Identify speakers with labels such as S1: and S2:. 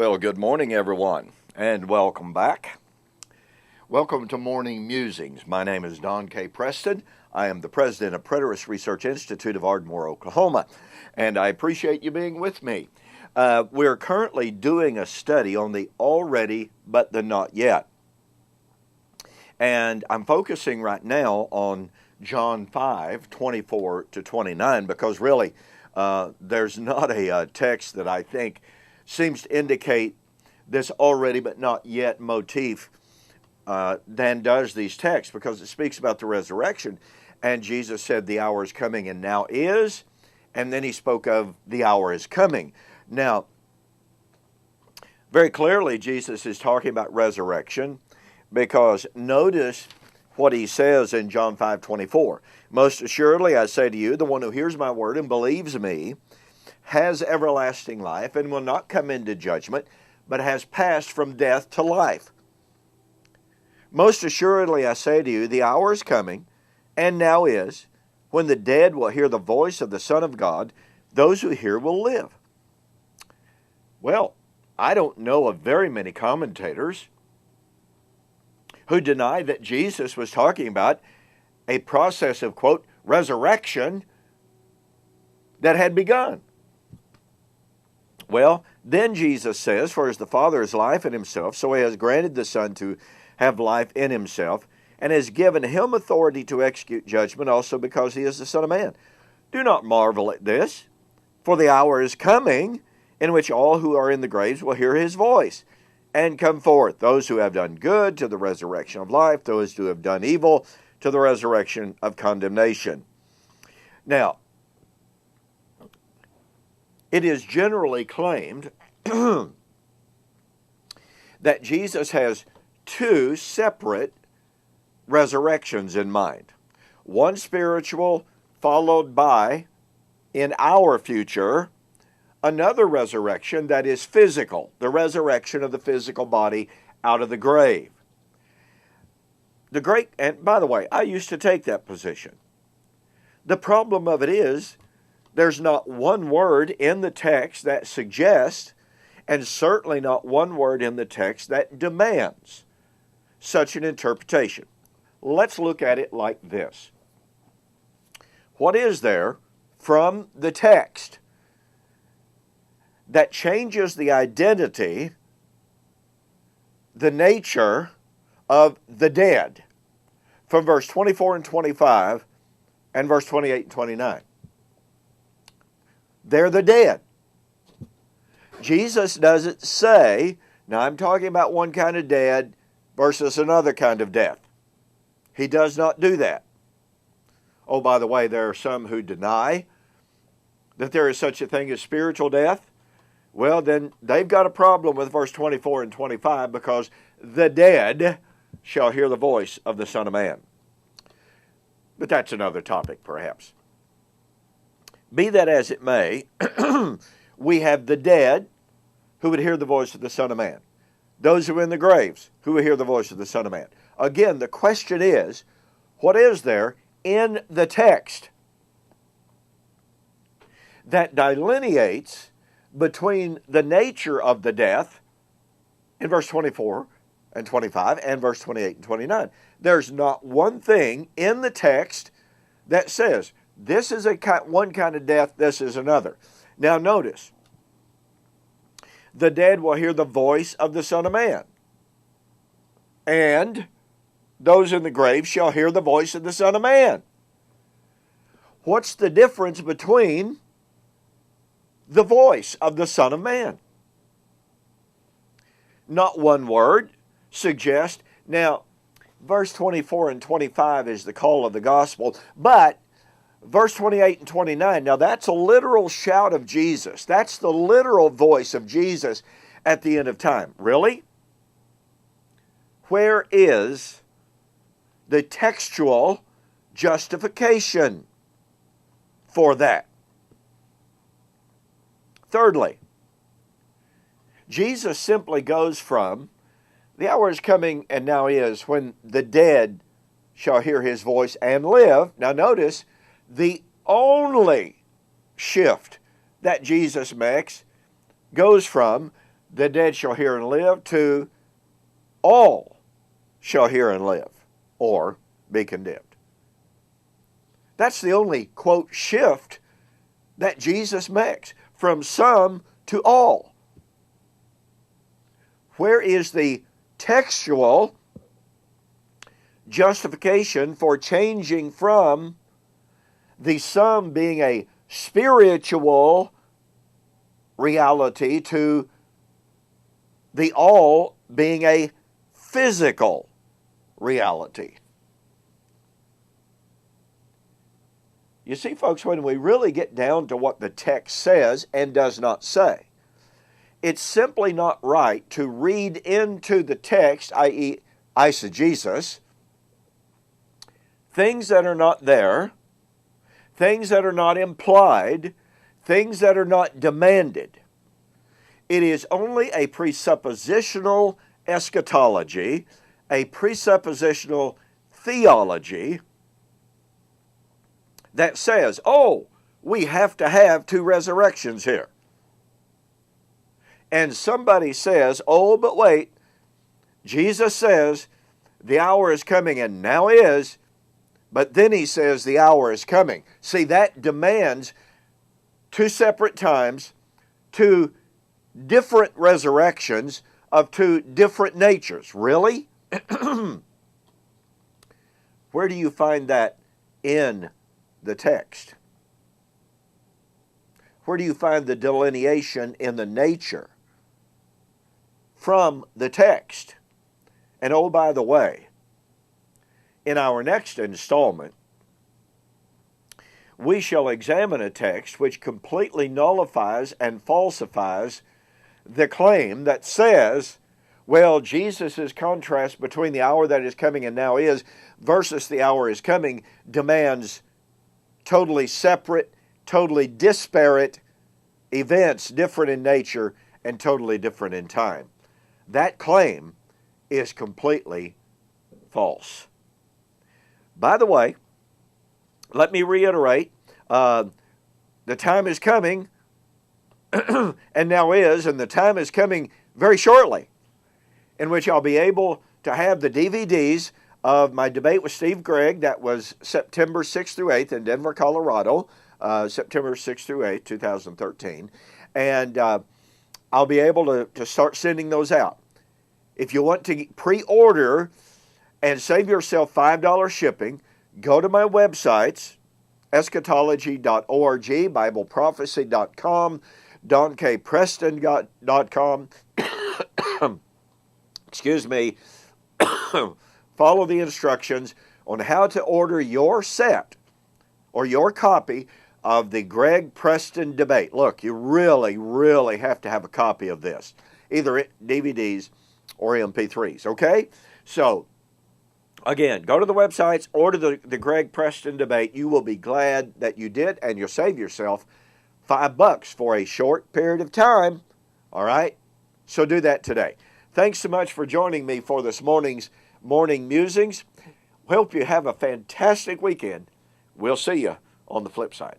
S1: Well, good morning, everyone, and welcome back. Welcome to Morning Musings. My name is Don K. Preston. I am the president of Preterist Research Institute of Ardmore, Oklahoma, and I appreciate you being with me. We're currently doing a study on the already but the not yet. And I'm focusing right now on John 5:24 to 29, because really there's not a text that I think seems to indicate this already but not yet motif than does these texts, because it speaks about the resurrection. And Jesus said the hour is coming and now is, and then he spoke of the hour is coming. Now, very clearly Jesus is talking about resurrection, because notice what he says in John 5:24. Most assuredly I say to you, the one who hears my word and believes me has everlasting life and will not come into judgment, but has passed from death to life. Most assuredly I say to you, the hour is coming, and now is, when the dead will hear the voice of the Son of God. Those who hear will live. Well, I don't know of very many commentators who deny that Jesus was talking about a process of, quote, resurrection that had begun. Well, then Jesus says, for as the Father is life in himself, so he has granted the Son to have life in himself, and has given him authority to execute judgment, also because he is the Son of Man. Do not marvel at this, for the hour is coming in which all who are in the graves will hear his voice and come forth, those who have done good to the resurrection of life, those who have done evil to the resurrection of condemnation. Now, it is generally claimed that Jesus has two separate resurrections in mind. One spiritual, followed by, in our future, another resurrection that is physical, the resurrection of the physical body out of the grave. And by the way, I used to take that position. The problem of it is, there's not one word in the text that suggests, and certainly not one word in the text that demands such an interpretation. Let's look at it like this. What is there from the text that changes the identity, the nature of the dead, from verse 24 and 25 and verse 28 and 29? They're the dead. Jesus doesn't say, now I'm talking about one kind of dead versus another kind of death. He does not do that. Oh, by the way, there are some who deny that there is such a thing as spiritual death. Well, then they've got a problem with verse 24 and 25, because the dead shall hear the voice of the Son of Man. But that's another topic, perhaps. Be that as it may, we have the dead who would hear the voice of the Son of Man. Those who are in the graves who would hear the voice of the Son of Man. Again, the question is, what is there in the text that delineates between the nature of the death in verse 24 and 25 and verse 28 and 29? There's not one thing in the text that says, this is one kind of death, this is another. Now notice, the dead will hear the voice of the Son of Man, and those in the grave shall hear the voice of the Son of Man. What's the difference between the voice of the Son of Man? Not one word suggests. Now, verse 24 and 25 is the call of the gospel, but verse 28 and 29, now that's a literal shout of Jesus. That's the literal voice of Jesus at the end of time. Really? Where is the textual justification for that? Thirdly, Jesus simply goes from, the hour is coming and now is, when the dead shall hear his voice and live. Now notice, the only shift that Jesus makes goes from the dead shall hear and live, to all shall hear and live, or be condemned. That's the only, quote, shift that Jesus makes, from some to all. Where is the textual justification for changing from the some being a spiritual reality to the all being a physical reality? You see, folks, when we really get down to what the text says and does not say, it's simply not right to read into the text, i.e., eisegesis, things that are not there, things that are not implied, things that are not demanded. It is only a presuppositional eschatology, a presuppositional theology that says, oh, we have to have two resurrections here. And somebody says, oh, but wait, Jesus says the hour is coming and now is, but then he says the hour is coming. See, that demands two separate times, two different resurrections of two different natures. Really? Where do you find that in the text? Where do you find the delineation in the nature from the text? And oh, by the way, in our next installment, we shall examine a text which completely nullifies and falsifies the claim that says, well, Jesus' contrast between the hour that is coming and now is versus the hour is coming demands totally separate, totally disparate events, different in nature and totally different in time. That claim is completely false. By the way, let me reiterate, the time is coming, and now is, and the time is coming very shortly, in which I'll be able to have the DVDs of my debate with Steve Gregg. That was September 6th through 8th in Denver, Colorado, September 6th through 8th, 2013. And I'll be able to start sending those out. If you want to pre-order and save yourself $5 shipping, go to my websites, eschatology.org, bibleprophecy.com, donkpreston.com. Excuse me. Follow the instructions on how to order your set or your copy of the Greg Preston debate. Look, you really, really have to have a copy of this, either DVDs or MP3s, okay? So, again, go to the websites, order the Greg Preston debate. You will be glad that you did, and you'll save yourself $5 for a short period of time, all right? So do that today. Thanks so much for joining me for this morning's Morning Musings. Hope you have a fantastic weekend. We'll see you on the flip side.